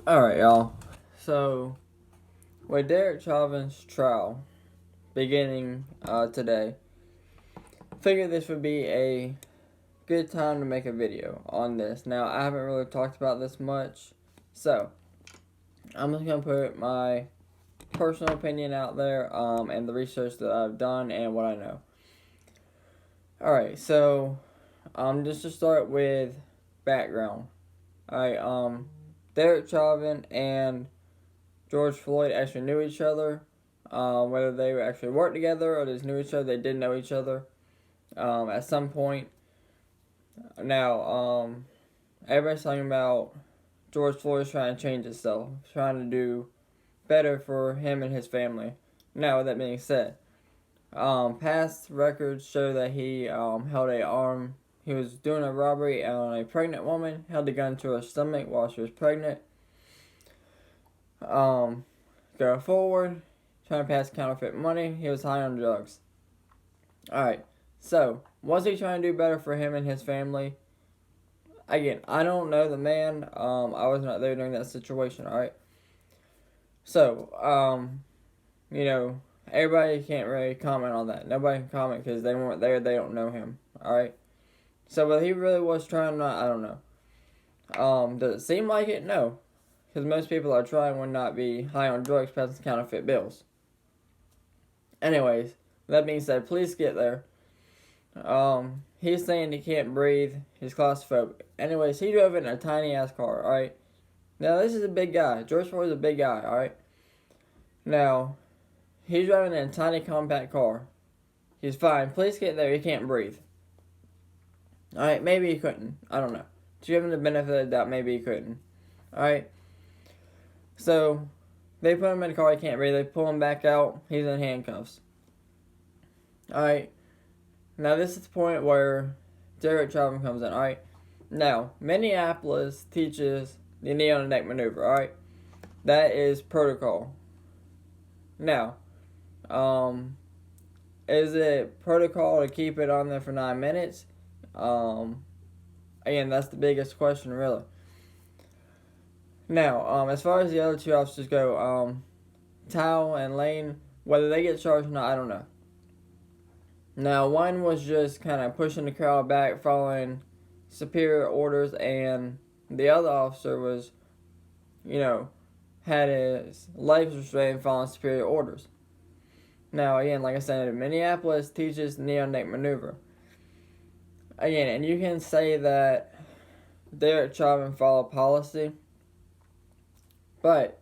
Alright, y'all. So, with Derek Chauvin's trial beginning today, figured this would be a good time to make a video on this. Now, I haven't really talked about this much, so I'm just going to put my personal opinion out there and the research that I've done and what I know. Alright, so just to start with background. Alright, Derek Chauvin and George Floyd actually knew each other. Whether they actually worked together or just knew each other, they did know each other at some point. Now, everybody's talking about George Floyd's trying to change himself, trying to do better for him and his family. Now, with that being said, past records show that he held a arm. He was doing a robbery on a pregnant woman, held a gun to her stomach while she was pregnant. Go forward, trying to pass counterfeit money. He was high on drugs. Alright, so, was he trying to do better for him and his family? Again, I don't know the man. I was not there during that situation, alright? So, everybody can't really comment on that. Nobody can comment because they weren't there, they don't know him, alright? So, whether he really was trying or not, I don't know. Does it seem like it? No. Because most people are trying would not be high on drugs, passing counterfeit bills. Anyways, that being said, police get there. He's saying he can't breathe. He's claustrophobic. Anyways, he drove in a tiny ass car, alright? Now, this is a big guy. George Floyd is a big guy, alright? Now, he's driving in a tiny compact car. He's fine. Police get there, he can't breathe. Alright, maybe he couldn't. I don't know. To give him the benefit of the doubt, maybe he couldn't. Alright? So, they put him in the car, he can't breathe. They pull him back out. He's in handcuffs. Alright. Now, this is the point where Derek Chauvin comes in. Alright. Now, Minneapolis teaches the knee on the neck maneuver. Alright. That is protocol. Now, is it protocol to keep it on there for 9 minutes? Again, that's the biggest question, really. Now, as far as the other two officers go, Tao and Lane, whether they get charged or not, I don't know. Now, one was just kind of pushing the crowd back, following superior orders, and the other officer was, had his legs restrained, following superior orders. Now, again, like I said, Minneapolis teaches knee-on-neck maneuver. Again, and you can say that Derek Chauvin followed policy, but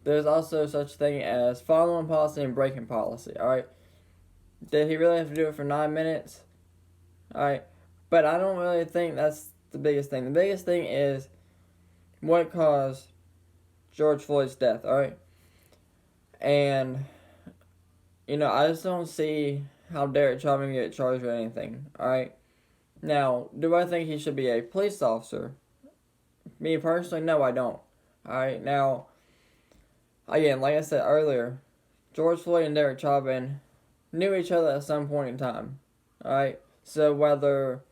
there's also such thing as following policy and breaking policy, alright? Did he really have to do it for 9 minutes? Alright, but I don't really think that's the biggest thing. The biggest thing is what caused George Floyd's death, alright? And, I just don't see how Derek Chauvin get charged with anything, alright? Now, do I think he should be a police officer? Me personally, no, I don't. Alright, now, again, like I said earlier, George Floyd and Derek Chauvin knew each other at some point in time. Alright, so whether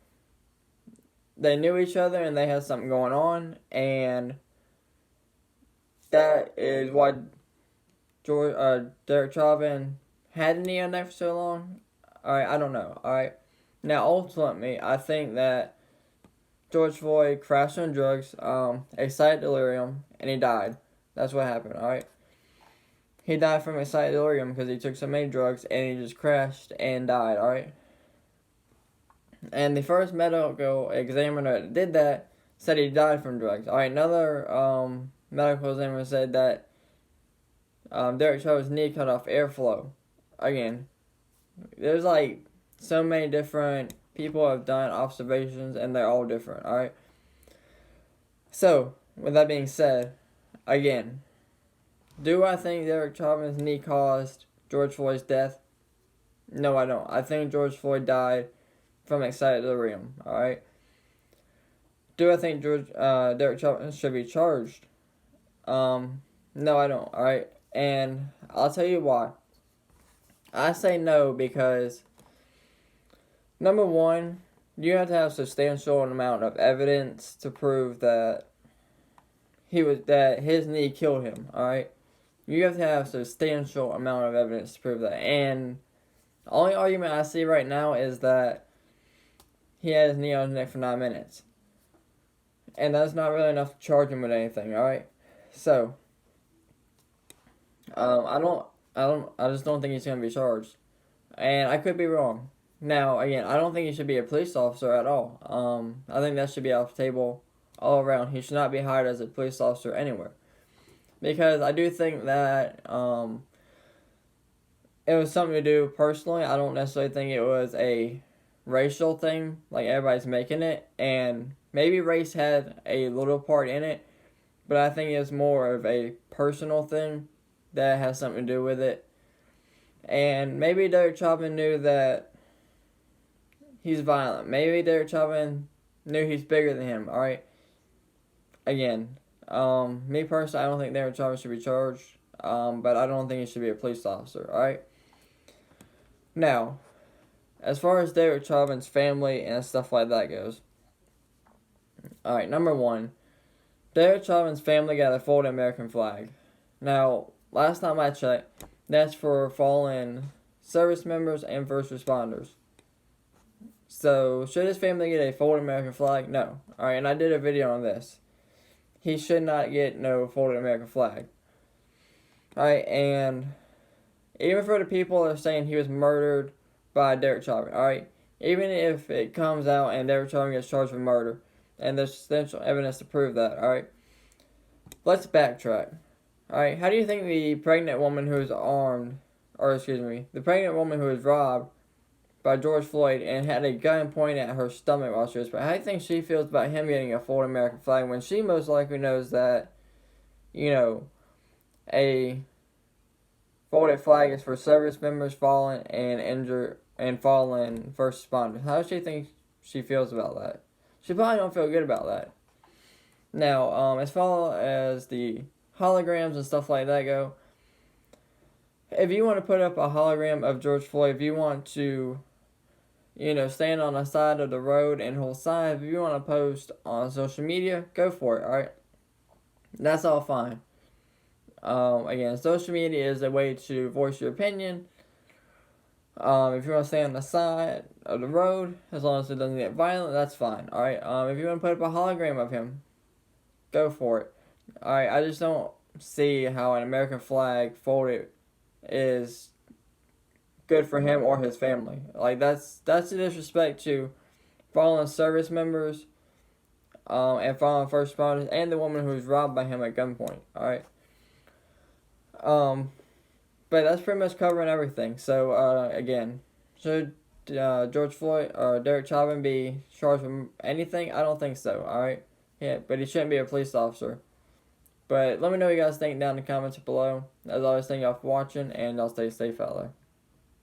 they knew each other and they had something going on, and that is why Derek Chauvin had a knee on there for so long, alright, I don't know, alright. Now, ultimately, I think that George Floyd crashed on drugs, excited delirium, and he died. That's what happened, alright? He died from excited delirium because he took so many drugs and he just crashed and died, alright? And the first medical examiner that did that said he died from drugs. Alright, another medical examiner said that Derek Chauvin's knee cut off airflow. Again, there's so many different people have done observations and they're all different, alright? So, with that being said, again, do I think Derek Chauvin's knee caused George Floyd's death? No, I don't. I think George Floyd died from excited delirium, alright? Do I think Derek Chauvin should be charged? No, I don't, alright? And I'll tell you why. I say no because, number one, you have to have a substantial amount of evidence to prove that that his knee killed him. All right, you have to have a substantial amount of evidence to prove that. And the only argument I see right now is that he had his knee on his neck for 9 minutes, and that's not really enough to charge him with anything. All right, so I just don't think he's gonna be charged, and I could be wrong. Now, again, I don't think he should be a police officer at all. I think that should be off the table all around. He should not be hired as a police officer anywhere. Because I do think that it was something to do personally. I don't necessarily think it was a racial thing, like everybody's making it. And maybe race had a little part in it, but I think it's more of a personal thing that has something to do with it. And maybe Derek Chauvin knew that he's violent. Maybe Derek Chauvin knew he's bigger than him, alright? Again, me personally, I don't think Derek Chauvin should be charged, but I don't think he should be a police officer, alright? Now, as far as Derek Chauvin's family and stuff like that goes, alright, number one, Derek Chauvin's family got a folded American flag. Now, last time I checked, that's for fallen service members and first responders. So, should his family get a folded American flag? No. Alright, and I did a video on this. He should not get no folded American flag. Alright, and even for the people that are saying he was murdered by Derek Chauvin, alright, even if it comes out and Derek Chauvin gets charged with murder, and there's substantial evidence to prove that, alright, let's backtrack. Alright, how do you think the pregnant woman who was the pregnant woman who was robbed by George Floyd and had a gun pointed at her stomach while she was pregnant, how do you think she feels about him getting a folded American flag when she most likely knows that, a folded flag is for service members, fallen and injured, and fallen first responders? How does she think she feels about that? She probably don't feel good about that. Now, as far as the holograms and stuff like that go, if you want to put up a hologram of George Floyd, if you want to, stand on the side of the road and hold signs, if you want to post on social media, go for it, alright? That's all fine. Again, social media is a way to voice your opinion. If you want to stay on the side of the road, as long as it doesn't get violent, that's fine, alright? If you want to put up a hologram of him, go for it. Alright, I just don't see how an American flag folded is good for him or his family. Like, that's a disrespect to fallen service members, and fallen first responders, and the woman who was robbed by him at gunpoint, alright? But that's pretty much covering everything. So, again, should George Floyd or Derek Chauvin be charged with anything? I don't think so, alright? Yeah, but he shouldn't be a police officer. But let me know what you guys think down in the comments below. As always, thank y'all for watching, and y'all stay safe out there.